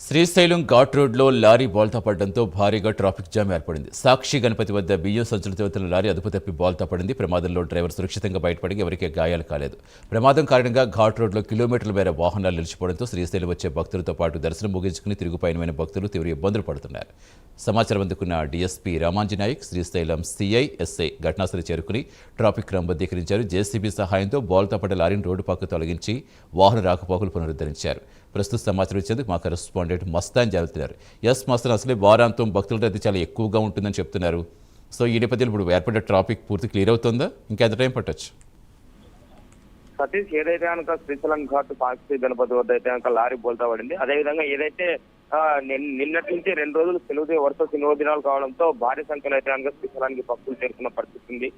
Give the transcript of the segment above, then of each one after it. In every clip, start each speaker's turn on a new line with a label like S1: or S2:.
S1: శ్రీశైలం ఘాట్ రోడ్లో లారీ బోల్తా పడడంతో భారీగా ట్రాఫిక్ జామ్ ఏర్పడింది. సాక్షి గణపతి వద్ద బియ్యం సంచులతో వెళ్తున్న లారీ అదుపు తప్పి బోల్తా పడింది. ప్రమాదంలో డ్రైవర్ సురక్షితంగా బయటపడి ఎవరికీ గాయాలు కాలేదు. ప్రమాదం కారణంగా ఘాట్ రోడ్లో కిలోమీటర్ల మేర వాహనాలు నిలిచిపోవడంతో శ్రీశైలం వచ్చే భక్తులతో పాటు దర్శనం ముగించుకుని తిరుగు పయనమైన భక్తులు తీవ్ర ఇబ్బందులు పడుతున్నారు. సమాచారం అందుకున్న డీఎస్పీ రామాంజనాయక్, శ్రీశైలం సిఐ, ఎస్ఐ ఘటనాస్థలి చేరుకుని ట్రాఫిక్ క్రమబద్ధీకరించారు. జేసీబీ సహాయంతో బోల్తా పడ్డ లారీని రోడ్డు పక్కకు తొలగించి వాహన రాకపోకలు పునరుద్ధరించారు. ప్రస్తుత సమాచారం ఇచ్చేందుకు మా కరెస్పాండెంట్ మస్తాన్ జరుగుతున్నారు. మస్తాన్, అసలే వారాంతం భక్తుల రద్దీ చాలా ఎక్కువగా ఉంటుందని చెప్తున్నారు. సో ఈ నేపథ్యంలో ఇప్పుడు ఏర్పడ్డ ట్రాఫిక్ పూర్తి క్లియర్ అవుతుందా? ఇంకెంత టైం పట్టొచ్చు?
S2: సతీష్, ఏదైతే కనుక శ్రీశైలం ఘాట్ సాక్షి గణపతి వద్ద అయితే కనుక లారీ బోల్తా పడింది. అదేవిధంగా ఏదైతే నిన్నటి నుంచి 2 రోజులు వరుస సెలవు దినాలు కావడంతో భారీ సంఖ్యలో అయితే కనుక శ్రీశైలానికి భక్తులు చేరుకున్న పరిస్థితి ఉంది.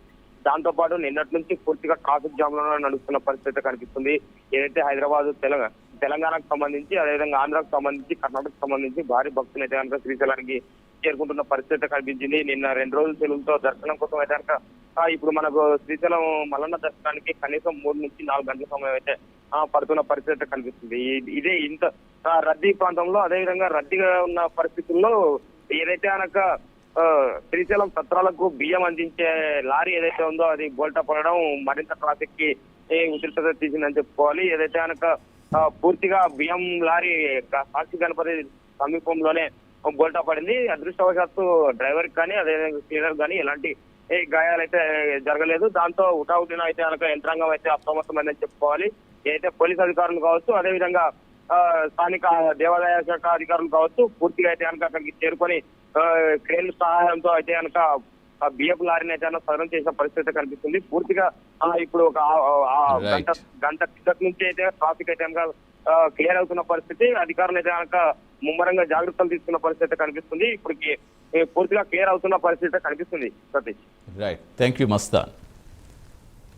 S2: దాంతో పాటు నిన్నటి నుంచి పూర్తిగా ట్రాఫిక్ జామ్ లో నడుస్తున్న పరిస్థితి కనిపిస్తుంది. ఏదైతే హైదరాబాద్, తెలంగాణకు సంబంధించి, అదేవిధంగా ఆంధ్రాకు సంబంధించి, కర్ణాటకకు సంబంధించి భారీ భక్తులు అయితే కనుక శ్రీశైలానికి చేరుకుంటున్న పరిస్థితి కనిపించింది. నిన్న 2 రోజుల సెలవులతో దర్శనం కోసం అయితే కనుక ఇప్పుడు మనకు శ్రీశైలం మల్లన్న దర్శనానికి కనీసం 3 నుంచి 4 గంటల సమయం అయితే పడుతున్న పరిస్థితి కనిపిస్తుంది. ఇదే ఇంత రద్దీ ప్రాంతంలో, అదేవిధంగా రద్దీగా ఉన్న పరిస్థితుల్లో ఏదైతే కనుక శ్రీశైలం సత్రాలకు బియ్యం అందించే లారీ ఏదైతే ఉందో అది బోల్తా పడడం మరింత ట్రాఫిక్ కి ఉధృతత తీసిందని చెప్పుకోవాలి. ఏదైతే కనుక పూర్తిగా బియ్యం లారీ సాక్షి గణపతి సమీపంలోనే బోల్తా పడింది. అదృష్టవశాత్తు డ్రైవర్ కానీ, అదేవిధంగా క్లీనర్ కానీ ఎలాంటి గాయాలైతే జరగలేదు. దాంతో హుటాహుటిన అయితే కనుక యంత్రాంగం అయితే అప్రమత్తమైందని చెప్పుకోవాలి. ఏదైతే పోలీస్ అధికారులు కావచ్చు, అదేవిధంగా స్థానిక దేవాదాయ శాఖ అధికారులు కావచ్చు, పూర్తిగా అయితే కనుక అక్కడికి చేరుకొని క్రేన్ సహాయంతో అయితే కనుక బియ్యపు లారీని అయితే సదనం చేసిన పరిస్థితి కనిపిస్తుంది. పూర్తిగా ఇప్పుడు ఒక గంట కిందటి నుంచి అయితే ట్రాఫిక్ అయితే కనుక క్లియర్ అవుతున్న పరిస్థితి. అధికారులు అయితే కనుక ముమ్మరంగా జాగ్రత్తలు తీసుకున్న పరిస్థితి కనిపిస్తుంది. ఇప్పటికి పూర్తిగా క్లియర్ అవుతున్న పరిస్థితి కనిపిస్తుంది. Satish,
S1: right, thank you Mastan.